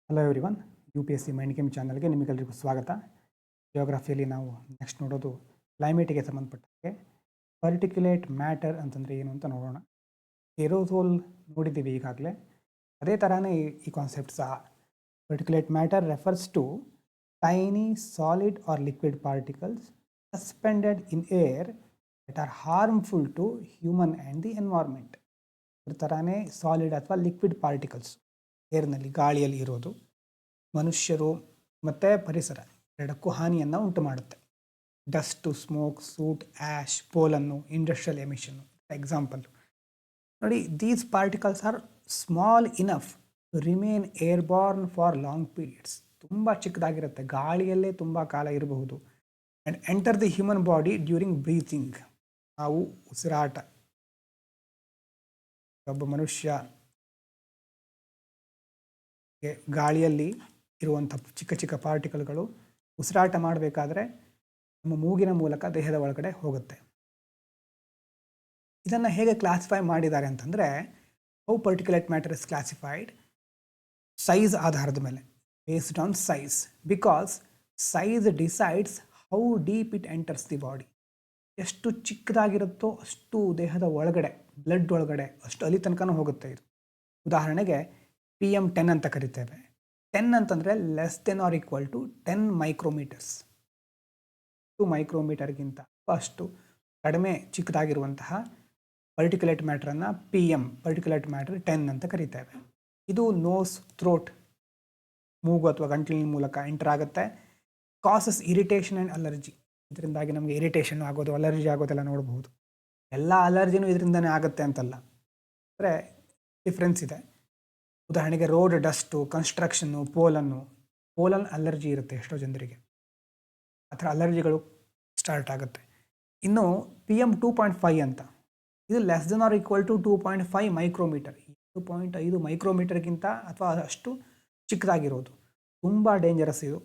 Hello everyone. U P S C mind game ಚಾನಲ್ಗೆ ನಿಮಗೆಲ್ಲರಿಗೂ ಸ್ವಾಗತ. ಜಿಯೋಗ್ರಫಿಯಲ್ಲಿ ನಾವು ನೆಕ್ಸ್ಟ್ ನೋಡೋದು ಕ್ಲೈಮೇಟಿಗೆ ಸಂಬಂಧಪಟ್ಟಂಗೆ ಪರ್ಟಿಕ್ಯುಲೇಟ್ ಮ್ಯಾಟರ್ ಅಂತಂದರೆ ಏನು ಅಂತ ನೋಡೋಣ. ಏರೋಸೋಲ್ ನೋಡಿದ್ದೀವಿ ಈಗಾಗಲೇ, ಅದೇ ಥರನೇ ಈ ಕಾನ್ಸೆಪ್ಟ್ ಸಹ. Particulate matter refers to tiny solid or liquid particles suspended in air that are harmful to human and the environment. ಇದ್ರ ಥರನೇ ಸಾಲಿಡ್ ಅಥವಾ ಲಿಕ್ವಿಡ್ ಪಾರ್ಟಿಕಲ್ಸ್ ಏರ್ನಲ್ಲಿ, ಗಾಳಿಯಲ್ಲಿ ಇರೋದು ಮನುಷ್ಯರು ಮತ್ತು ಪರಿಸರ ಎರಡಕ್ಕೂ ಹಾನಿಯನ್ನು ಉಂಟು ಮಾಡುತ್ತೆ. Dust, smoke, soot, ash, pollen, industrial emission example ನೋಡಿ. These particles are small enough to remain airborne for long periods. ತುಂಬ ಚಿಕ್ಕದಾಗಿರುತ್ತೆ, ಗಾಳಿಯಲ್ಲೇ ತುಂಬ ಕಾಲ ಇರಬಹುದು. And enter the human body during breathing. ನಾವು ಉಸಿರಾಟ, ಒಬ್ಬ ಮನುಷ್ಯ ಗಾಳಿಯಲ್ಲಿ ಇರುವಂಥ ಚಿಕ್ಕ ಚಿಕ್ಕ ಪಾರ್ಟಿಕಲ್ಗಳು ಉಸಿರಾಟ ಮಾಡಬೇಕಾದ್ರೆ ನಮ್ಮ ಮೂಗಿನ ಮೂಲಕ ದೇಹದ ಒಳಗಡೆ ಹೋಗುತ್ತೆ. ಇದನ್ನು ಹೇಗೆ ಕ್ಲಾಸಿಫೈ ಮಾಡಿದ್ದಾರೆ ಅಂತಂದರೆ, how particulate matter is classified size ಆಧಾರದ ಮೇಲೆ, based on size, because size decides how deep it enters the body. ಎಷ್ಟು ಚಿಕ್ಕದಾಗಿರುತ್ತೋ ಅಷ್ಟು ದೇಹದ ಒಳಗಡೆ, ಬ್ಲಡ್ ಒಳಗಡೆ ಅಷ್ಟು ಅಲ್ಲಿ ತನಕನೂ ಹೋಗುತ್ತೆ ಇದು. ಉದಾಹರಣೆಗೆ PM10 ಅಂತ ಕರಿತೇವೆ. 10 ಅಂತಂದರೆ less than or equal to 10 micrometres. 2 ಮೈಕ್ರೋಮೀಟರ್ಗಿಂತ ಅಷ್ಟು ಕಡಿಮೆ ಚಿಕ್ಕದಾಗಿರುವಂತಹ ಪರ್ಟಿಕ್ಯುಲೇಟ್ ಮ್ಯಾಟ್ರನ್ನು PM ಪರ್ಟಿಕ್ಯುಲೇಟ್ ಮ್ಯಾಟರ್ 10 ಅಂತ ಕರಿತೇವೆ. ಇದು ನೋಸ್, ಥ್ರೋಟ್, ಮೂಗು ಅಥವಾ ಗಂಟಲಿನ ಮೂಲಕ ಎಂಟರ್ ಆಗುತ್ತೆ. Causes irritation and allergy. ಇದರಿಂದಾಗಿ ನಮಗೆ ಇರಿಟೇಷನ್ ಆಗೋದು, ಅಲರ್ಜಿ ಆಗೋದೆಲ್ಲ ನೋಡಬಹುದು. ಎಲ್ಲ ಅಲರ್ಜಿನೂ ಇದರಿಂದನೇ ಆಗುತ್ತೆ ಅಂತಲ್ಲ, ಅಂದರೆ ಡಿಫ್ರೆನ್ಸ್ ಇದೆ. ಉದಾಹರಣೆಗೆ road dust, construction, pollen allergy ಇರುತ್ತೆ ಎಷ್ಟೋ ಜನರಿಗೆ, ಆ ಥರ ಅಲರ್ಜಿಗಳು ಸ್ಟಾರ್ಟ್ ಆಗುತ್ತೆ. ಇನ್ನು PM2.5 ಅಂತ, ಇದು less than or equal to 2.5 micrometre. 2.5 ಮೈಕ್ರೋಮೀಟರ್ಗಿಂತ ಅಥವಾ ಅಷ್ಟು ಚಿಕ್ಕದಾಗಿರೋದು, ತುಂಬ ಡೇಂಜರಸ್ ಇದು.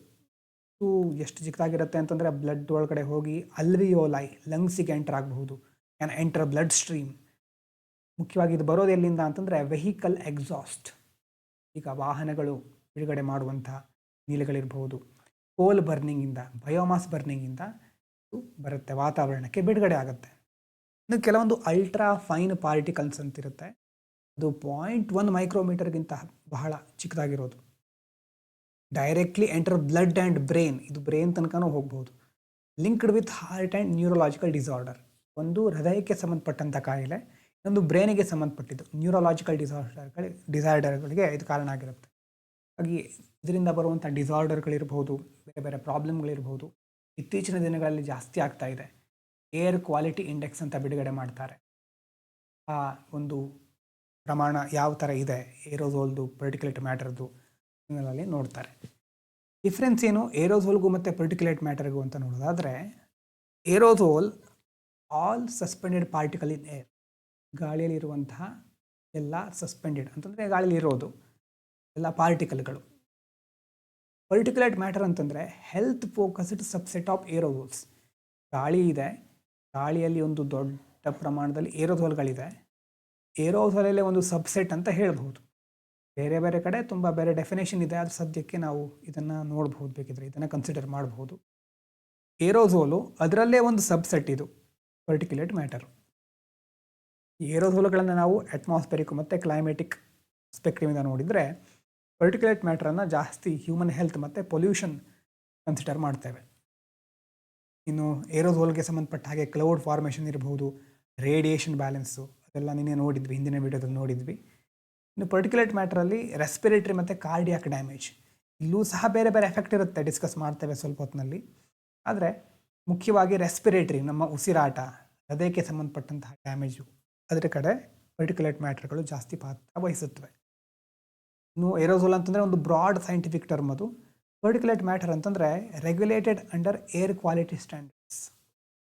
ಎಷ್ಟು ಚಿಕ್ಕದಾಗಿರುತ್ತೆ ಅಂತಂದರೆ ಬ್ಲಡ್ ಒಳಗಡೆ ಹೋಗಿ ಅಲ್ವಿಯೋಲೈ, ಲಂಗ್ಸಿಗೆ ಎಂಟರ್ ಆಗಬಹುದು. Can enter blood stream. ಮುಖ್ಯವಾಗಿ ಇದು ಬರೋದು ಎಲ್ಲಿಂದ ಅಂತಂದರೆ ವೆಹಿಕಲ್ ಎಕ್ಸಾಸ್ಟ್. ಈಗ ವಾಹನಗಳು ಬಿಡುಗಡೆ ಮಾಡುವಂಥ ನೀಲುಗಳಿರ್ಬೋದು, ಕೋಲ್ ಬರ್ನಿಂಗಿಂದ, ಬಯೋಮಾಸ್ ಬರ್ನಿಂಗಿಂದ ಇದು ಬರುತ್ತೆ, ವಾತಾವರಣಕ್ಕೆ ಬಿಡುಗಡೆ ಆಗುತ್ತೆ. ಇನ್ನು ಕೆಲವೊಂದು ಅಲ್ಟ್ರಾ ಫೈನ್ ಪಾರ್ಟಿಕಲ್ಸ್ ಅಂತಿರುತ್ತೆ, ಅದು 0.1 ಮೈಕ್ರೋಮೀಟರ್ಗಿಂತ ಬಹಳ ಚಿಕ್ಕದಾಗಿರೋದು. Directly enter blood and brain. ಇದು ಬ್ರೈನ್ ತನಕನೂ ಹೋಗ್ಬೋದು. Linked with heart and neurological disorder. ಒಂದು ಹೃದಯಕ್ಕೆ ಸಂಬಂಧಪಟ್ಟಂಥ ಕಾಯಿಲೆ, ಇನ್ನೊಂದು ಬ್ರೈನಿಗೆ ಸಂಬಂಧಪಟ್ಟಿದ್ದು ನ್ಯೂರಲಾಜಿಕಲ್ ಡಿಸಾರ್ಡರ್ಗಳಿಗೆ ಇದು ಕಾರಣ ಆಗಿರುತ್ತೆ. ಹಾಗೆ ಇದರಿಂದ ಬರುವಂಥ ಡಿಸಾರ್ಡರ್ಗಳಿರ್ಬೋದು, ಬೇರೆ ಬೇರೆ ಪ್ರಾಬ್ಲಮ್ಗಳಿರ್ಬೋದು. ಇತ್ತೀಚಿನ ದಿನಗಳಲ್ಲಿ ಜಾಸ್ತಿ ಆಗ್ತಾ ಇದೆ. ಏರ್ ಕ್ವಾಲಿಟಿ ಇಂಡೆಕ್ಸ್ ಅಂತ ಬಿಡುಗಡೆ ಮಾಡ್ತಾರೆ. ಆ ಒಂದು ಪ್ರಮಾಣ ಯಾವ ಥರ ಇದೆ ಏರೋಸೋಲ್ದು, ಪರ್ಟಿಕ್ಯುಲೇಟ್ ಮ್ಯಾಟರ್ದು ಇದರಲ್ಲಿ ನೋಡ್ತಾರೆ. ಡಿಫ್ರೆನ್ಸ್ ಏನು ಏರೋಸೋಲ್ಗೂ ಮತ್ತು ಪರ್ಟಿಕ್ಯುಲೇಟ್ ಮ್ಯಾಟರ್ಗೂ ಅಂತ ನೋಡೋದಾದರೆ, aerosol all suspended particle in air. ಗಾಳಿಯಲ್ಲಿರುವಂತಹ ಎಲ್ಲ ಸಸ್ಪೆಂಡೆಡ್ ಅಂತಂದರೆ ಗಾಳಿಯಲ್ಲಿರೋದು ಎಲ್ಲ ಪಾರ್ಟಿಕಲ್ಗಳು. ಪರ್ಟಿಕ್ಯುಲೇಟ್ ಮ್ಯಾಟರ್ ಅಂತಂದರೆ ಹೆಲ್ತ್ ಫೋಕಸ್ಡ್ ಸಬ್ಸೆಟ್ ಆಫ್ ಏರೋಸೋಲ್ಸ್. ಗಾಳಿ ಇದೆ, ಗಾಳಿಯಲ್ಲಿ ಒಂದು ದೊಡ್ಡ ಪ್ರಮಾಣದಲ್ಲಿ ಏರೋಸೋಲ್ಗಳಿದೆ. ಏರೋಸೋಲಲ್ಲೇ ಒಂದು ಸಬ್ಸೆಟ್ ಅಂತ ಹೇಳ್ಬೋದು. ಬೇರೆ ಬೇರೆ ಕಡೆ ತುಂಬ ಬೇರೆ ಡೆಫಿನೇಷನ್ ಇದೆ, ಅದು ಸದ್ಯಕ್ಕೆ ನಾವು ಇದನ್ನು ನೋಡ್ಬೋದು, ಬೇಕಿದ್ರೆ ಇದನ್ನು ಕನ್ಸಿಡರ್ ಮಾಡ್ಬೋದು. ಏರೋಸೋಲು ಅದರಲ್ಲೇ ಒಂದು ಸಬ್ಸೆಟ್, ಇದು ಪರ್ಟಿಕ್ಯುಲೇಟ್ ಮ್ಯಾಟರು. ಏರೋಸೋಲುಗಳನ್ನು ನಾವು ಅಟ್ಮಾಸ್ಫೆರಿಕ್ ಮತ್ತು ಕ್ಲೈಮೆಟಿಕ್ ಸ್ಪೆಕ್ಟ್ರಮಿಂದ ನೋಡಿದರೆ, ಪರ್ಟಿಕ್ಯುಲೇಟ್ ಮ್ಯಾಟ್ರನ್ನು ಜಾಸ್ತಿ ಹ್ಯೂಮನ್ ಹೆಲ್ತ್ ಮತ್ತು ಪೊಲ್ಯೂಷನ್ ಕನ್ಸಿಡರ್ ಮಾಡ್ತೇವೆ. ಇನ್ನು ಏರೋಸೋಲ್ಗೆ ಸಂಬಂಧಪಟ್ಟ ಹಾಗೆ ಕ್ಲೌಡ್ ಫಾರ್ಮೇಷನ್ ಇರಬಹುದು, ರೇಡಿಯೇಷನ್ ಬ್ಯಾಲೆನ್ಸು, ಅದೆಲ್ಲ ನಿನ್ನೆ ನೋಡಿದ್ವಿ, ಹಿಂದಿನ ವೀಡಿಯೋದಲ್ಲಿ ನೋಡಿದ್ವಿ. ಇನ್ನು ಪರ್ಟಿಕ್ಯುಲೇಟ್ ಮ್ಯಾಟ್ರಲ್ಲಿ ರೆಸ್ಪಿರೇಟರಿ ಮತ್ತು ಕಾರ್ಡಿಯಾಕ್ ಡ್ಯಾಮೇಜ್, ಇಲ್ಲೂ ಸಹ ಬೇರೆ ಬೇರೆ ಎಫೆಕ್ಟ್ ಇರುತ್ತೆ, ಡಿಸ್ಕಸ್ ಮಾಡ್ತೇವೆ ಸ್ವಲ್ಪ ಹೊತ್ತಿನಲ್ಲಿ. ಆದರೆ ಮುಖ್ಯವಾಗಿ ರೆಸ್ಪಿರೇಟರಿ, ನಮ್ಮ ಉಸಿರಾಟ, ಹೃದಯಕ್ಕೆ ಸಂಬಂಧಪಟ್ಟಂತಹ ಡ್ಯಾಮೇಜು, ಅದರ ಕಡೆ ಪರ್ಟಿಕ್ಯುಲೇಟ್ ಮ್ಯಾಟರ್ಗಳು ಜಾಸ್ತಿ ಪಾತ್ರ ವಹಿಸುತ್ತವೆ. ಇನ್ನು ಏರೋಸೋಲ್ ಅಂತಂದರೆ ಒಂದು ಬ್ರಾಡ್ ಸೈಂಟಿಫಿಕ್ ಟರ್ಮ್ ಅದು. ಪರ್ಟಿಕ್ಯುಲೇಟ್ ಮ್ಯಾಟರ್ ಅಂತಂದರೆ regulated under air quality standards,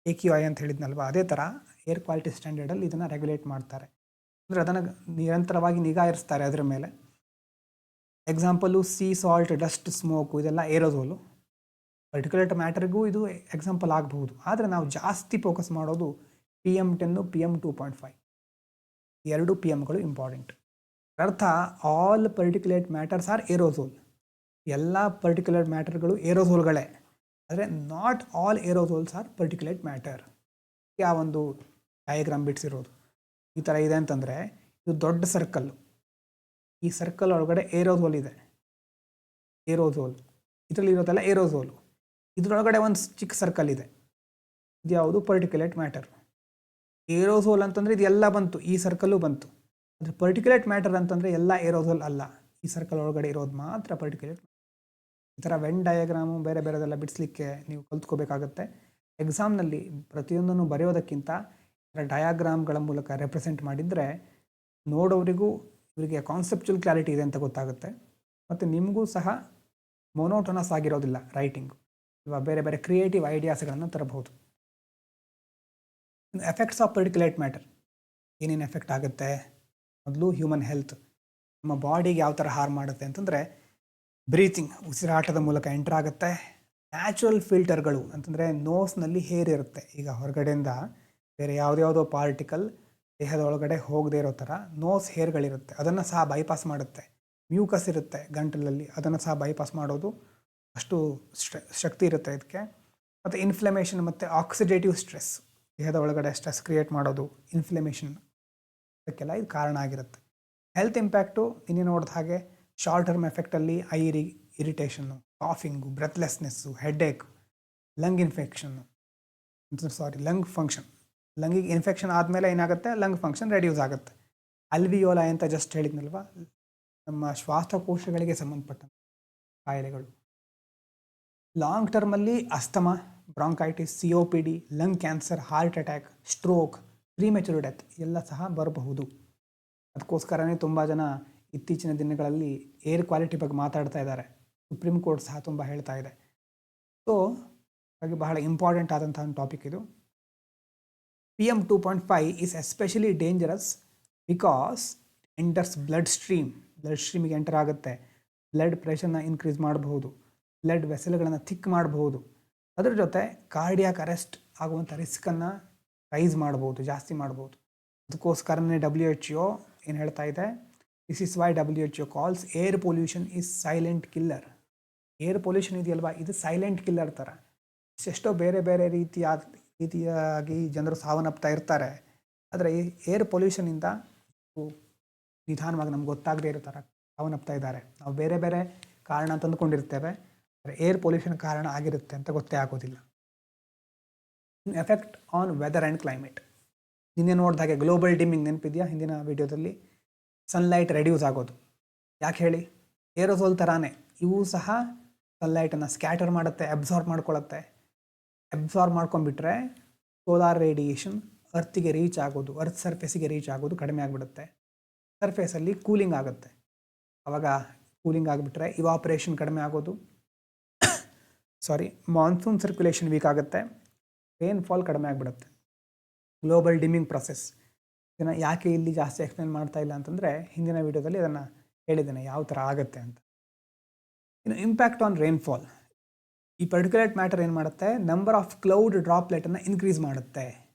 AQI ಅಂತ ಹೇಳಿದ್ನಲ್ವ, ಅದೇ ಥರ ಏರ್ ಕ್ವಾಲಿಟಿ ಸ್ಟ್ಯಾಂಡರ್ಡಲ್ಲಿ ಇದನ್ನು ರೆಗ್ಯುಲೇಟ್ ಮಾಡ್ತಾರೆ. ಅಂದರೆ ಅದನ್ನು ನಿರಂತರವಾಗಿ ನಿಗಾ ಇರಿಸ್ತಾರೆ ಅದರ ಮೇಲೆ. Example sea salt, dust, smoke, ಇದೆಲ್ಲ ಏರೋಸೋಲು. ಪರ್ಟಿಕ್ಯುಲೇಟ್ ಮ್ಯಾಟರ್ಗೂ ಇದು ಎಕ್ಸಾಂಪಲ್ ಆಗಬಹುದು. ಆದರೆ ನಾವು ಜಾಸ್ತಿ ಫೋಕಸ್ ಮಾಡೋದು PM10, PM2.5, ಎರಡು PMಗಳು ಇಂಪಾರ್ಟೆಂಟ್. ಅರ್ಥ all particulate matters are aerosol. ಎಲ್ಲ ಪರ್ಟಿಕ್ಯುಲರ್ ಮ್ಯಾಟರ್ಗಳು ಏರೋಸೋಲ್ಗಳೇ, ಆದರೆ not all aerosols are particulate matter. ಆ ಒಂದು ಡಯಾಗ್ರಾಮ್ ಬಿಡಿಸಿರೋದು ಈ ಥರ ಇದೆ ಅಂತಂದರೆ, ಇದು ದೊಡ್ಡ ಸರ್ಕಲ್ಲು, ಈ ಸರ್ಕಲ್ ಒಳಗಡೆ ಏರೋಸೋಲ್ ಇದೆ, ಏರೋಸೋಲ್ ಇದರಲ್ಲಿ ಇರೋದೆಲ್ಲ ಏರೋಸೋಲು. ಇದರೊಳಗಡೆ ಒಂದು ಚಿಕ್ಕ ಸರ್ಕಲ್ ಇದೆ, ಇದು ಯಾವುದು ಪರ್ಟಿಕ್ಯುಲೇಟ್ ಮ್ಯಾಟರ್. ಏರೋಸೋಲ್ ಅಂತಂದರೆ ಇದು ಎಲ್ಲ ಬಂತು, ಈ ಸರ್ಕಲ್ಲು ಬಂತು. ಆದರೆ ಪರ್ಟಿಕ್ಯುಲೇಟ್ ಮ್ಯಾಟರ್ ಅಂತಂದರೆ ಎಲ್ಲ ಏರೋಸೋಲ್ ಅಲ್ಲ, ಈ ಸರ್ಕಲ್ ಒಳಗಡೆ ಇರೋದು ಮಾತ್ರ ಪರ್ಟಿಕ್ಯುಲೇಟ್. ಈ ಥರ ವೆನ್ ಡಯಾಗ್ರಾಮು ಬೇರೆ ಬೇರೆದೆಲ್ಲ ಬಿಡಿಸ್ಲಿಕ್ಕೆ ನೀವು ಕಲ್ತ್ಕೋಬೇಕಾಗತ್ತೆ. ಎಕ್ಸಾಮ್ನಲ್ಲಿ ಪ್ರತಿಯೊಂದನ್ನು ಬರೆಯೋದಕ್ಕಿಂತ ಡಯಾಗ್ರಾಮ್ಗಳ ಮೂಲಕ ರೆಪ್ರೆಸೆಂಟ್ ಮಾಡಿದರೆ ನೋಡೋರಿಗೂ ಇವರಿಗೆ ಕಾನ್ಸೆಪ್ಚುಯಲ್ ಕ್ಲಾರಿಟಿ ಇದೆ ಅಂತ ಗೊತ್ತಾಗುತ್ತೆ, ಮತ್ತು ನಿಮಗೂ ಸಹ ಮೊನೋಟೋನಸ್ ಆಗಿರೋದಿಲ್ಲ ರೈಟಿಂಗು. ಇವಾಗ ಬೇರೆ ಬೇರೆ ಕ್ರಿಯೇಟಿವ್ ಐಡಿಯಾಸ್ಗಳನ್ನು ತರಬಹುದು. ಎಫೆಕ್ಟ್ಸ್ ಆಫ್ ಪರ್ಟಿಕ್ಯುಲೇಟ್ ಮ್ಯಾಟರ್, ಏನೇನು ಎಫೆಕ್ಟ್ ಆಗುತ್ತೆ? ಮೊದಲು ಹ್ಯೂಮನ್ ಹೆಲ್ತ್, ನಮ್ಮ ಬಾಡಿಗೆ ಯಾವ ಥರ ಹಾರ್ಮ್ ಮಾಡುತ್ತೆ ಅಂತಂದರೆ, ಬ್ರೀತಿಂಗ್, ಉಸಿರಾಟದ ಮೂಲಕ ಎಂಟರ್ ಆಗುತ್ತೆ. ನ್ಯಾಚುರಲ್ ಫಿಲ್ಟರ್ಗಳು ಅಂತಂದರೆ ನೋಸ್ನಲ್ಲಿ ಹೇರ್ ಇರುತ್ತೆ, ಈಗ ಹೊರಗಡೆಯಿಂದ ಬೇರೆ ಯಾವುದ್ಯಾವುದೋ ಪಾರ್ಟಿಕಲ್ ದೇಹದ ಒಳಗಡೆ ಹೋಗದೇ ಇರೋ ಥರ ನೋಸ್ ಹೇರ್ಗಳಿರುತ್ತೆ, ಅದನ್ನು ಸಹ ಬೈಪಾಸ್ ಮಾಡುತ್ತೆ. ಮ್ಯೂಕಸ್ ಇರುತ್ತೆ ಗಂಟಲಲ್ಲಿ, ಅದನ್ನು ಸಹ ಬೈಪಾಸ್ ಮಾಡೋದು ಅಷ್ಟು ಶಕ್ತಿ ಇರುತ್ತೆ ಇದಕ್ಕೆ. ಮತ್ತು ಇನ್ಫ್ಲಮೇಷನ್ ಮತ್ತು ಆಕ್ಸಿಡೇಟಿವ್ ಸ್ಟ್ರೆಸ್, ದೇಹದ ಒಳಗಡೆ ಸ್ಟ್ರೆಸ್ ಕ್ರಿಯೇಟ್ ಮಾಡೋದು, ಇನ್ಫ್ಲಮೇಷನ್, ಅದಕ್ಕೆಲ್ಲ ಇದು ಕಾರಣ ಆಗಿರುತ್ತೆ. ಹೆಲ್ತ್ ಇಂಪ್ಯಾಕ್ಟು ನಿನ್ನೆ ನೋಡಿದ ಹಾಗೆ ಶಾರ್ಟ್ ಟರ್ಮ್ ಎಫೆಕ್ಟಲ್ಲಿ eye irritation, coughing, breathlessness, headache, lung infection, lung function. ಲಂಗಿಗೆ ಇನ್ಫೆಕ್ಷನ್ ಆದಮೇಲೆ ಏನಾಗುತ್ತೆ, ಲಂಗ್ ಫಂಕ್ಷನ್ ರೆಡ್ಯೂಸ್ ಆಗುತ್ತೆ. ಅಲ್ವಿಯೋಲಾ ಅಂತ ಜಸ್ಟ್ ಹೇಳಿದ್ನಲ್ವ, ನಮ್ಮ ಶ್ವಾಸಕೋಶಗಳಿಗೆ ಸಂಬಂಧಪಟ್ಟ ಕಾಯಿಲೆಗಳು. ಲಾಂಗ್ ಟರ್ಮಲ್ಲಿ asthma, bronchitis, COPD, lung cancer, heart attack, stroke, premature death ಎಲ್ಲ ಸಹ ಬರಬಹುದು. ಅದಕ್ಕೋಸ್ಕರನೇ ತುಂಬ ಜನ ಇತ್ತೀಚಿನ ದಿನಗಳಲ್ಲಿ ಏರ್ ಕ್ವಾಲಿಟಿ ಬಗ್ಗೆ ಮಾತಾಡ್ತಾ ಇದ್ದಾರೆ. ಸುಪ್ರೀಂ ಕೋರ್ಟ್ ಸಹ ತುಂಬ ಹೇಳ್ತಾ ಇದೆ. ಸೊ ಹಾಗೆ ಬಹಳ ಇಂಪಾರ್ಟೆಂಟ್ ಆದಂಥ ಒಂದು ಟಾಪಿಕ್ ಇದು. PM 2.5 is especially dangerous because it enters blood ಸ್ಟ್ರೀಮಿಗೆ ಎಂಟರ್ ಆಗುತ್ತೆ. ಬ್ಲಡ್ ಪ್ರೆಷರ್ನ ಇನ್ಕ್ರೀಸ್ ಮಾಡಬಹುದು, ಬ್ಲಡ್ ವೆಸಲ್ಗಳನ್ನು ಥಿಕ್ ಮಾಡಬಹುದು, ಅದರ ಜೊತೆ ಕಾರ್ಡಿಯಾಕ್ ಅರೆಸ್ಟ್ ಆಗುವಂಥ ರಿಸ್ಕನ್ನು ರೈಸ್ ಮಾಡ್ಬೋದು, ಜಾಸ್ತಿ ಮಾಡ್ಬೋದು. ಅದಕ್ಕೋಸ್ಕರನೇ WHO ಏನು ಹೇಳ್ತಾ ಇದೆ, this is why WHO calls air pollution is silent killer. Air pollution ಇದೆಯಲ್ವಾ, ಇದು ಸೈಲೆಂಟ್ ಕಿಲ್ಲರ್ ಥರ. ಎಷ್ಟೋ ಬೇರೆ ಬೇರೆ ರೀತಿಯಾಗಿ ಜನರು ಸಾವನ್ನಪ್ತಾ ಇರ್ತಾರೆ, ಆದರೆ ಈ ಏರ್ ಪೊಲ್ಯೂಷನಿಂದ ನಿಧಾನವಾಗಿ ನಮ್ಗೆ ಗೊತ್ತಾಗದೇ ಇರೋ ಥರ ಸಾವನ್ನಪ್ತಾ ಇದ್ದಾರೆ. ನಾವು ಬೇರೆ ಬೇರೆ ಕಾರಣ ತಂದುಕೊಂಡಿರ್ತೇವೆ, ಆದರೆ ಏರ್ ಪೊಲ್ಯೂಷನ್ ಕಾರಣ ಆಗಿರುತ್ತೆ ಅಂತ ಗೊತ್ತೇ ಆಗೋದಿಲ್ಲ. Effect on weather and climate, ನಿನ್ನೆ ನೋಡಿದ ಹಾಗೆ ಗ್ಲೋಬಲ್ ಡಿಮ್ಮಿಂಗ್ ನೆನಪಿದೆಯಾ? ಹಿಂದಿನ ವಿಡಿಯೋದಲ್ಲಿ ಸನ್ಲೈಟ್ ರೆಡ್ಯೂಸ್ ಆಗೋದು ಯಾಕೆ ಹೇಳಿ? ಏರೋಸೋಲ್ ಥರಾನೇ ಇವು ಸಹ ಸನ್ಲೈಟನ್ನು ಸ್ಕ್ಯಾಟರ್ ಮಾಡುತ್ತೆ, ಅಬ್ಸಾರ್ಬ್ ಮಾಡ್ಕೊಳ್ಳುತ್ತೆ. ಅಬ್ಸಾರ್ಬ್ ಮಾಡ್ಕೊಂಡ್ಬಿಟ್ರೆ ಸೋಲಾರ್ ರೇಡಿಯೇಷನ್ ಅರ್ತಿಗೆ ರೀಚ್ ಆಗೋದು, ಅರ್ತ್ ಸರ್ಫೇಸಿಗೆ ರೀಚ್ ಆಗೋದು ಕಡಿಮೆ ಆಗಿಬಿಡುತ್ತೆ. ಸರ್ಫೇಸಲ್ಲಿ ಕೂಲಿಂಗ್ ಆಗುತ್ತೆ, ಆವಾಗ ಕೂಲಿಂಗ್ ಆಗಿಬಿಟ್ರೆ ಇವಾಪರೇಷನ್ ಕಡಿಮೆ ಆಗೋದು, ಮಾನ್ಸೂನ್ ಸರ್ಕ್ಯುಲೇಷನ್ ವೀಕ್ ಆಗುತ್ತೆ, ರೇನ್ಫಾಲ್ ಕಡಿಮೆ ಆಗಿಬಿಡುತ್ತೆ. ಗ್ಲೋಬಲ್ ಡಿಮ್ಮಿಂಗ್ ಪ್ರೊಸೆಸ್ ಇದನ್ನು ಯಾಕೆ ಇಲ್ಲಿ ಜಾಸ್ತಿ ಎಕ್ಸ್ಪ್ಲೇನ್ ಮಾಡ್ತಾ ಇಲ್ಲ ಅಂತಂದರೆ, ಹಿಂದಿನ ವಿಡಿಯೋದಲ್ಲಿ ಅದನ್ನು ಹೇಳಿದ್ದೇನೆ ಯಾವ ಥರ ಆಗುತ್ತೆ ಅಂತ. ಇನ್ನು ಇಂಪ್ಯಾಕ್ಟ್ ಆನ್ ರೇನ್ಫಾಲ್, ಈ ಪರ್ಟಿಕ್ಯುಲೇಟ್ ಮ್ಯಾಟರ್ ಏನು ಮಾಡುತ್ತೆ, ನಂಬರ್ ಆಫ್ ಕ್ಲೌಡ್ ಡ್ರಾಪ್ಲೆಟನ್ನು ಇನ್ಕ್ರೀಸ್ ಮಾಡುತ್ತೆ.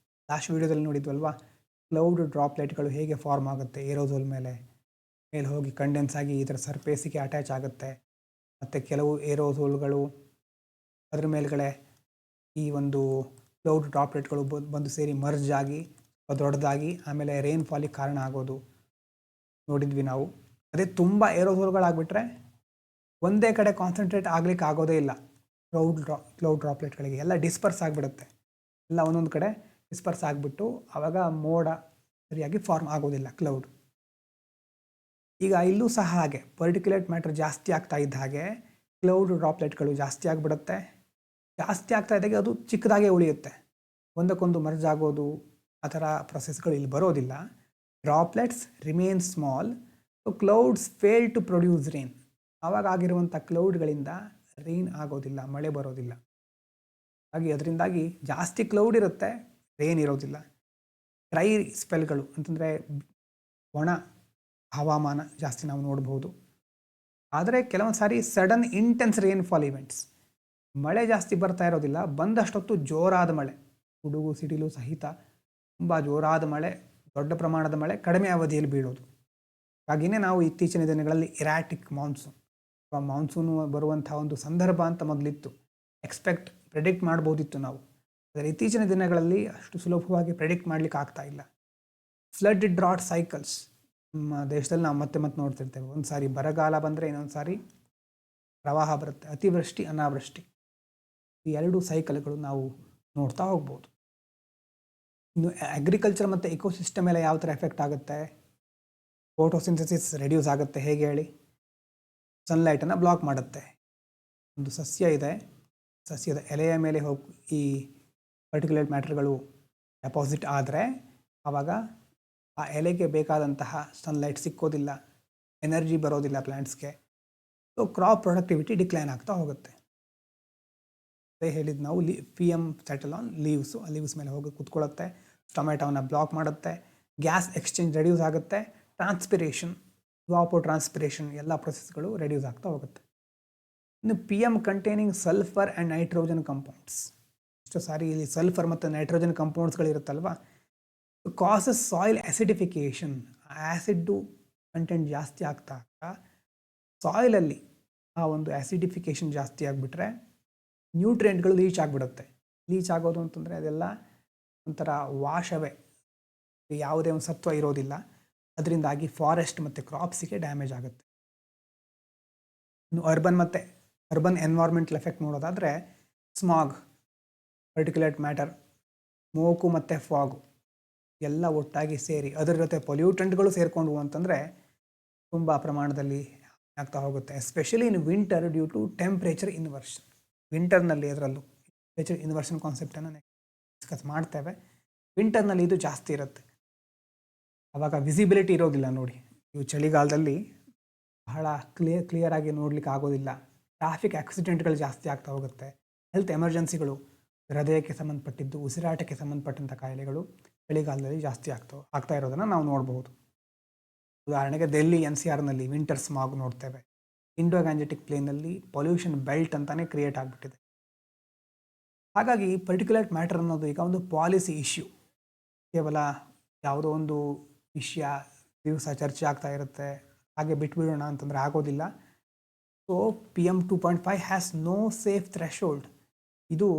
ಲಾಸ್ಟ್ ವಿಡಿಯೋದಲ್ಲಿ ನೋಡಿದ್ವಲ್ವಾ, ಕ್ಲೌಡ್ ಡ್ರಾಪ್ಲೆಟ್ಗಳು ಹೇಗೆ ಫಾರ್ಮ್ ಆಗುತ್ತೆ, ಏರೋಸೋಲ್ ಮೇಲೆ ಹೋಗಿ ಕಂಡೆನ್ಸ್ ಆಗಿ ಇದರ ಸರ್ಫೇಸಿಗೆ ಅಟ್ಯಾಚ್ ಆಗುತ್ತೆ. ಮತ್ತು ಕೆಲವು ಏರೋಸೋಲ್ಗಳು ಅದರ ಮೇಲ್ಗಡೆ ಈ ಒಂದು ಕ್ಲೌಡ್ ಡ್ರಾಪ್ಲೆಟ್ಗಳು ಬಂದು ಸೇರಿ ಮರ್ಜ್ ಆಗಿ ದೊಡ್ಡದಾಗಿ ಆಮೇಲೆ ರೇನ್ಫಾಲಿಗೆ ಕಾರಣ ಆಗೋದು ನೋಡಿದ್ವಿ ನಾವು. ಅದೇ ತುಂಬ ಏರೋಸೋಲ್ಗಳಾಗ್ಬಿಟ್ರೆ ಒಂದೇ ಕಡೆ ಕಾನ್ಸಂಟ್ರೇಟ್ ಆಗ್ಲಿಕ್ಕೆ ಆಗೋದೇ ಇಲ್ಲ. ಕ್ಲೌಡ್ ಡ್ರಾಪ್ಲೆಟ್ಗಳಿಗೆ ಎಲ್ಲ ಡಿಸ್ಪರ್ಸ್ ಆಗಿಬಿಡುತ್ತೆ, ಎಲ್ಲ ಒಂದೊಂದು ಕಡೆ ಡಿಸ್ಪರ್ಸ್ ಆಗಿಬಿಟ್ಟು ಆವಾಗ ಮೋಡ ಸರಿಯಾಗಿ ಫಾರ್ಮ್ ಆಗೋದಿಲ್ಲ ಕ್ಲೌಡ್. ಈಗ ಇಲ್ಲೂ ಸಹ ಹಾಗೆ ಪರ್ಟಿಕ್ಯುಲೇಟ್ ಮ್ಯಾಟರ್ ಜಾಸ್ತಿ ಆಗ್ತಾ ಇದ್ದ ಹಾಗೆ ಕ್ಲೌಡ್ ಡ್ರಾಪ್ಲೆಟ್ಗಳು ಜಾಸ್ತಿ ಆಗಿಬಿಡುತ್ತೆ. ಜಾಸ್ತಿ ಆಗ್ತಾ ಇದ್ದಾಗ ಅದು ಚಿಕ್ಕದಾಗೇ ಉಳಿಯುತ್ತೆ, ಒಂದಕ್ಕೊಂದು ಮರ್ಜ್ ಆಗೋದು ಆ ಥರ ಪ್ರೊಸೆಸ್ಗಳು ಇಲ್ಲಿ ಬರೋದಿಲ್ಲ. Droplets remain small, so clouds fail to produce rain. ಆವಾಗ ಆಗಿರುವಂಥ ಕ್ಲೌಡ್ಗಳಿಂದ ರೈನ್ ಆಗೋದಿಲ್ಲ, ಮಳೆ ಬರೋದಿಲ್ಲ. ಹಾಗೆ ಅದರಿಂದಾಗಿ ಜಾಸ್ತಿ ಕ್ಲೌಡ್ ಇರುತ್ತೆ, ರೇನ್ ಇರೋದಿಲ್ಲ. ಡ್ರೈ ಸ್ಪೆಲ್ಗಳು ಅಂತಂದರೆ ಒಣ ಹವಾಮಾನ ಜಾಸ್ತಿ ನಾವು ನೋಡ್ಬೋದು. ಆದರೆ ಕೆಲವೊಂದು ಸಾರಿ ಸಡನ್ ಇಂಟೆನ್ಸ್ ರೇನ್ಫಾಲ್ ಇವೆಂಟ್ಸ್, ಮಳೆ ಜಾಸ್ತಿ ಬರ್ತಾ ಇರೋದಿಲ್ಲ, ಬಂದಷ್ಟೊತ್ತು ಜೋರಾದ ಮಳೆ, ಗುಡುಗು ಸಿಡಿಲು ಸಹಿತ ತುಂಬ ಜೋರಾದ ಮಳೆ, ದೊಡ್ಡ ಪ್ರಮಾಣದ ಮಳೆ ಕಡಿಮೆ ಅವಧಿಯಲ್ಲಿ ಬೀಳೋದು. ಹಾಗೆಯೇ ನಾವು ಇತ್ತೀಚಿನ ದಿನಗಳಲ್ಲಿ ಇರಾಟಿಕ್ ಮಾನ್ಸೂನ್, ಅಥವಾ ಮಾನ್ಸೂನು ಬರುವಂಥ ಒಂದು ಸಂದರ್ಭ ಅಂತ ಮೊದಲಿತ್ತು. ಪ್ರೆಡಿಕ್ಟ್ ಮಾಡ್ಬೋದಿತ್ತು ನಾವು. ಆದರೆ ಇತ್ತೀಚಿನ ದಿನಗಳಲ್ಲಿ ಅಷ್ಟು ಸುಲಭವಾಗಿ ಪ್ರೆಡಿಕ್ಟ್ ಮಾಡಲಿಕ್ಕೆ ಆಗ್ತಾ ಇಲ್ಲ. ಫ್ಲಡ್ ಡ್ರಾಟ್ ಸೈಕಲ್ಸ್ ನಮ್ಮ ದೇಶದಲ್ಲಿ ನಾವು ಮತ್ತೆ ಮತ್ತೆ ನೋಡ್ತಿರ್ತೇವೆ. ಒಂದು ಸಾರಿ ಬರಗಾಲ ಬಂದರೆ ಇನ್ನೊಂದು ಸಾರಿ ಪ್ರವಾಹ ಬರುತ್ತೆ, ಅತಿವೃಷ್ಟಿ ಅನಾವೃಷ್ಟಿ. ಈ ಎರಡು ಸೈಕಲ್ಗಳು ನಾವು ನೋಡ್ತಾ ಹೋಗ್ಬೋದು. ಇನ್ನು ಅಗ್ರಿಕಲ್ಚರ್ ಮತ್ತು ಇಕೋಸಿಸ್ಟಮ್ ಮೇಲೆ ಯಾವ ಥರ ಎಫೆಕ್ಟ್ ಆಗುತ್ತೆ? ಫೋಟೋಸಿಂಥಸಿಸ್ ರೆಡ್ಯೂಸ್ ಆಗುತ್ತೆ. ಹೇಗೆ ಹೇಳಿ? ಸನ್ಲೈಟನ್ನು ಬ್ಲಾಕ್ ಮಾಡುತ್ತೆ. ಒಂದು ಸಸ್ಯ ಇದೆ, ಸಸ್ಯದ ಎಲೆಯ ಮೇಲೆ ಹೋಗಿ ಈ ಪರ್ಟಿಕ್ಯುಲೇಟ್ ಮ್ಯಾಟರ್ಗಳು ಡೆಪಾಸಿಟ್ ಆದರೆ ಆವಾಗ ಆ ಎಲೆಗೆ ಬೇಕಾದಂತಹ ಸನ್ಲೈಟ್ ಸಿಕ್ಕೋದಿಲ್ಲ, ಎನರ್ಜಿ ಬರೋದಿಲ್ಲ ಪ್ಲ್ಯಾಂಟ್ಸ್ಗೆ. ಸೊ ಕ್ರಾಪ್ ಪ್ರೊಡಕ್ಟಿವಿಟಿ ಡಿಕ್ಲೈನ್ ಆಗ್ತಾ ಹೋಗುತ್ತೆ. ಅದೇ ಹೇಳಿದ್ದು ನಾವು PM ಸೆಟಲ್ ಆನ್ ಲೀವ್ಸು. ಆ ಲೀವ್ಸ್ ಮೇಲೆ ಹೋಗಿ ಕೂತ್ಕೊಳ್ಳುತ್ತೆ, ಟೊಮೆಟೋವನ್ನು ಬ್ಲಾಕ್ ಮಾಡುತ್ತೆ, ಗ್ಯಾಸ್ ಎಕ್ಸ್ಚೇಂಜ್ ರೆಡ್ಯೂಸ್ ಆಗುತ್ತೆ, ಟ್ರಾನ್ಸ್ಪಿರೇಷನ್, ಟ್ರಾನ್ಸ್ಪಿರೇಷನ್ ಎಲ್ಲ ಪ್ರೊಸೆಸ್ಗಳು ರೆಡ್ಯೂಸ್ ಆಗ್ತಾ ಹೋಗುತ್ತೆ. ಇನ್ನು PM containing sulphur and nitrogen compounds. ಇಷ್ಟು ಸಾರಿ ಇಲ್ಲಿ ಸಲ್ಫರ್ ಮತ್ತು ನೈಟ್ರೋಜನ್ ಕಂಪೌಂಡ್ಸ್ಗಳಿರುತ್ತಲ್ವ, causes soil acidification. Acid content ಜಾಸ್ತಿ ಆಗ್ತಾ ಸಾಯಿಲಲ್ಲಿ ಆ ಒಂದು ಆ್ಯಸಿಡಿಫಿಕೇಷನ್ ಜಾಸ್ತಿ ಆಗಿಬಿಟ್ರೆ ನ್ಯೂಟ್ರಿಯೆಂಟ್ಗಳು ಲೀಚ್ ಆಗಿಬಿಡುತ್ತೆ. ಲೀಚ್ ಆಗೋದು ಅಂತಂದರೆ ಅದೆಲ್ಲ ಒಂಥರ ವಾಶವೇ, ಯಾವುದೇ ಒಂದು ಸತ್ವ ಇರೋದಿಲ್ಲ. ಅದರಿಂದಾಗಿ ಫಾರೆಸ್ಟ್ ಮತ್ತು ಕ್ರಾಪ್ಸಿಗೆ ಡ್ಯಾಮೇಜ್ ಆಗುತ್ತೆ. ಇನ್ನು ಅರ್ಬನ್ ಎನ್ವೈರ್ಮೆಂಟಲ್ ಎಫೆಕ್ಟ್ ನೋಡೋದಾದರೆ ಸ್ಮಾಗ್, ಪರ್ಟಿಕ್ಯುಲೇಟ್ ಮ್ಯಾಟರ್, ಸ್ಮೋಕು ಮತ್ತು ಫಾಗು ಎಲ್ಲ ಒಟ್ಟಾಗಿ ಸೇರಿ ಅದರ ಜೊತೆ ಪೊಲ್ಯೂಟೆಂಟ್ಗಳು ಸೇರಿಕೊಂಡ್ವು ಅಂತಂದರೆ ತುಂಬ ಪ್ರಮಾಣದಲ್ಲಿ ಆಗ್ತಾ ಹೋಗುತ್ತೆ. Especially in winter due to temperature inversion. ವಿಂಟರ್ನಲ್ಲಿ ಅದರಲ್ಲೂ ಟೆಂಪ್ರೇಚರ್ ಇನ್ವರ್ಷನ್ ಕಾನ್ಸೆಪ್ಟನ್ನು ಡಿಸ್ಕಸ್ ಮಾಡ್ತೇವೆ. ವಿಂಟರ್ನಲ್ಲಿ ಇದು ಜಾಸ್ತಿ ಇರುತ್ತೆ, ಆವಾಗ ವಿಸಿಬಿಲಿಟಿ ಇರೋದಿಲ್ಲ. ನೋಡಿ, ಇವು ಚಳಿಗಾಲದಲ್ಲಿ ಬಹಳ ಕ್ಲಿಯರಾಗಿ ನೋಡ್ಲಿಕ್ಕೆ ಆಗೋದಿಲ್ಲ. ಟ್ರಾಫಿಕ್ ಆಕ್ಸಿಡೆಂಟ್ಗಳು ಜಾಸ್ತಿ ಆಗ್ತಾ ಹೋಗುತ್ತೆ. ಹೆಲ್ತ್ ಎಮರ್ಜೆನ್ಸಿಗಳು, ಹೃದಯಕ್ಕೆ ಸಂಬಂಧಪಟ್ಟಿದ್ದು, ಉಸಿರಾಟಕ್ಕೆ ಸಂಬಂಧಪಟ್ಟಂಥ ಕಾಯಿಲೆಗಳು ಚಳಿಗಾಲದಲ್ಲಿ ಜಾಸ್ತಿ ಆಗ್ತಾ ಇರೋದನ್ನು ನಾವು ನೋಡಬಹುದು. ಉದಾಹರಣೆಗೆ ಡೆಲ್ಲಿ NCRನಲ್ಲಿ ವಿಂಟರ್ ಸ್ಮಾಗ್ ನೋಡ್ತೇವೆ. ಇಂಡೋ ಗ್ಯಾಂಜೆಟಿಕ್ ಪ್ಲೇನಲ್ಲಿ ಪೊಲ್ಯೂಷನ್ ಬೆಲ್ಟ್ ಅಂತಲೇ ಕ್ರಿಯೇಟ್ ಆಗಿಬಿಟ್ಟಿದೆ. ಹಾಗಾಗಿ ಪರ್ಟಿಕ್ಯುಲೇಟ್ ಮ್ಯಾಟರ್ ಅನ್ನೋದು ಈಗ ಒಂದು ಪಾಲಿಸಿ ಇಶ್ಯೂ. ಕೇವಲ ಯಾವುದೋ ಒಂದು ವಿಷಯ ದಿವಸ ಚರ್ಚೆ ಆಗ್ತಾ ಇರುತ್ತೆ, ಹಾಗೆ ಬಿಟ್ಬಿಡೋಣ ಅಂತಂದರೆ ಆಗೋದಿಲ್ಲ. So PM 2.5 has no safe threshold. ಇದು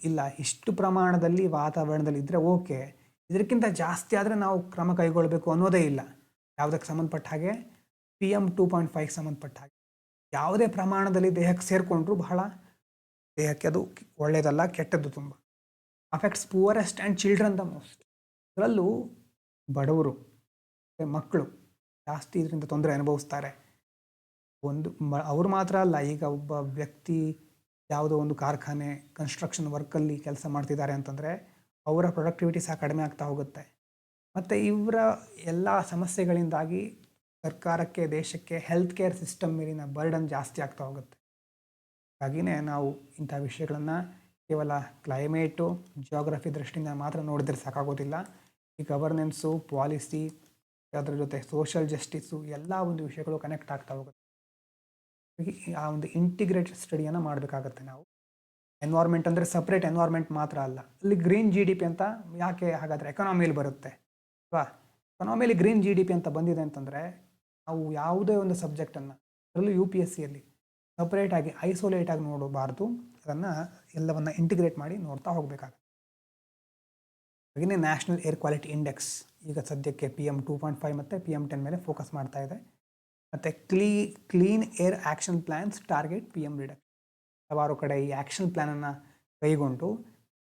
ಇಲ್ಲ, ಇಷ್ಟು ಪ್ರಮಾಣದಲ್ಲಿ ವಾತಾವರಣದಲ್ಲಿ ಇದ್ದರೆ ಓಕೆ, ಇದಕ್ಕಿಂತ ಜಾಸ್ತಿ ಆದರೆ ನಾವು ಕ್ರಮ ಕೈಗೊಳ್ಳಬೇಕು ಅನ್ನೋದೇ ಇಲ್ಲ. ಯಾವುದಕ್ಕೆ ಸಂಬಂಧಪಟ್ಟ ಹಾಗೆ? PM 2.5 ಸಂಬಂಧಪಟ್ಟ ಹಾಗೆ. ಯಾವುದೇ ಪ್ರಮಾಣದಲ್ಲಿ ದೇಹಕ್ಕೆ ಸೇರಿಕೊಂಡ್ರೂ ಬಹಳ ದೇಹಕ್ಕೆ ಅದು ಒಳ್ಳೆಯದಲ್ಲ, ಕೆಟ್ಟದ್ದು ತುಂಬ. Affects ಪೂವರೆಸ್ಟ್ and children the most. ಅದರಲ್ಲೂ ಬಡವರು, ಮಕ್ಕಳು ಜಾಸ್ತಿ ಇದರಿಂದ ತೊಂದರೆ ಅನುಭವಿಸ್ತಾರೆ. ಅವರು ಮಾತ್ರ ಅಲ್ಲ, ಈಗ ಒಬ್ಬ ವ್ಯಕ್ತಿ ಯಾವುದೋ ಒಂದು ಕಾರ್ಖಾನೆ ಕನ್ಸ್ಟ್ರಕ್ಷನ್ ವರ್ಕಲ್ಲಿ ಕೆಲಸ ಮಾಡ್ತಿದ್ದಾರೆ ಅಂತಂದರೆ ಅವರ ಪ್ರೊಡಕ್ಟಿವಿಟಿ ಸಹ ಕಡಿಮೆ ಆಗ್ತಾ ಹೋಗುತ್ತೆ. ಮತ್ತು ಇವರ ಎಲ್ಲ ಸಮಸ್ಯೆಗಳಿಂದಾಗಿ ಸರ್ಕಾರಕ್ಕೆ, ದೇಶಕ್ಕೆ, ಹೆಲ್ತ್ ಕೇರ್ ಸಿಸ್ಟಮ್ ಮೇಲಿನ ಬರ್ಡನ್ ಜಾಸ್ತಿ ಆಗ್ತಾ ಹೋಗುತ್ತೆ. ಹಾಗೆಯೇ ನಾವು ಇಂಥ ವಿಷಯಗಳನ್ನು ಕೇವಲ ಕ್ಲೈಮೇಟು, ಜಿಯೋಗ್ರಫಿ ದೃಷ್ಟಿಯಿಂದ ಮಾತ್ರ ನೋಡಿದ್ರೆ ಸಾಕಾಗೋದಿಲ್ಲ. ಈ ಗವರ್ನೆನ್ಸು, ಪಾಲಿಸಿ, ಅದರ ಜೊತೆ ಸೋಷಿಯಲ್ ಜಸ್ಟಿಸು ಎಲ್ಲ ಒಂದು ವಿಷಯಗಳು ಕನೆಕ್ಟ್ ಆಗ್ತಾ ಹೋಗುತ್ತೆ. ಆ ಒಂದು ಇಂಟಿಗ್ರೇಟೆಡ್ ಸ್ಟಡಿಯನ್ನು ಮಾಡಬೇಕಾಗತ್ತೆ ನಾವು. ಎನ್ವೈರ್ಮೆಂಟ್ ಅಂದರೆ ಸಪ್ರೇಟ್ ಎನ್ವೈರ್ಮೆಂಟ್ ಮಾತ್ರ ಅಲ್ಲ, ಅಲ್ಲಿ ಗ್ರೀನ್ GDP ಅಂತ ಯಾಕೆ ಹಾಗಾದರೆ ಎಕನಾಮಿಯಲ್ಲಿ ಬರುತ್ತೆ ಅಲ್ವಾ? ಎಕನಾಮಿಯಲ್ಲಿ ಗ್ರೀನ್ GDP ಅಂತ ಬಂದಿದೆ ಅಂತಂದರೆ ನಾವು ಯಾವುದೇ ಒಂದು ಸಬ್ಜೆಕ್ಟನ್ನು, ಅದರಲ್ಲೂ UPSCಯಲ್ಲಿ ಸಪ್ರೇಟಾಗಿ ಐಸೋಲೇಟಾಗಿ ನೋಡಬಾರ್ದು, ಅದನ್ನು ಎಲ್ಲವನ್ನು ಇಂಟಿಗ್ರೇಟ್ ಮಾಡಿ ನೋಡ್ತಾ ಹೋಗಬೇಕಾಗುತ್ತೆ. ಹಾಗೆಯೇ ನ್ಯಾಷನಲ್ ಏರ್ ಕ್ವಾಲಿಟಿ ಇಂಡೆಕ್ಸ್ ಈಗ ಸದ್ಯಕ್ಕೆ PM 2.5 ಮತ್ತು PM 10 ಮೇಲೆ ಫೋಕಸ್ ಮಾಡ್ತಾ ಇದೆ. ಮತ್ತು clean air action plans target PM reduction. ಹಲವಾರು ಕಡೆ ಈ ಆ್ಯಕ್ಷನ್ ಪ್ಲ್ಯಾನನ್ನು ಕೈಗೊಂಡು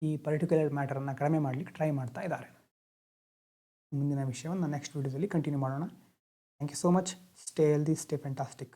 ಈ ಪರ್ಟಿಕ್ಯುಲರ್ ಮ್ಯಾಟರನ್ನು ಕಡಿಮೆ ಮಾಡಲಿಕ್ಕೆ ಟ್ರೈ ಮಾಡ್ತಾ ಇದ್ದಾರೆ. ಮುಂದಿನ ವಿಷಯವನ್ನು ನೆಕ್ಸ್ಟ್ ವಿಡಿಯೋದಲ್ಲಿ ಕಂಟಿನ್ಯೂ ಮಾಡೋಣ. Thank you so much. Stay healthy, stay fantastic.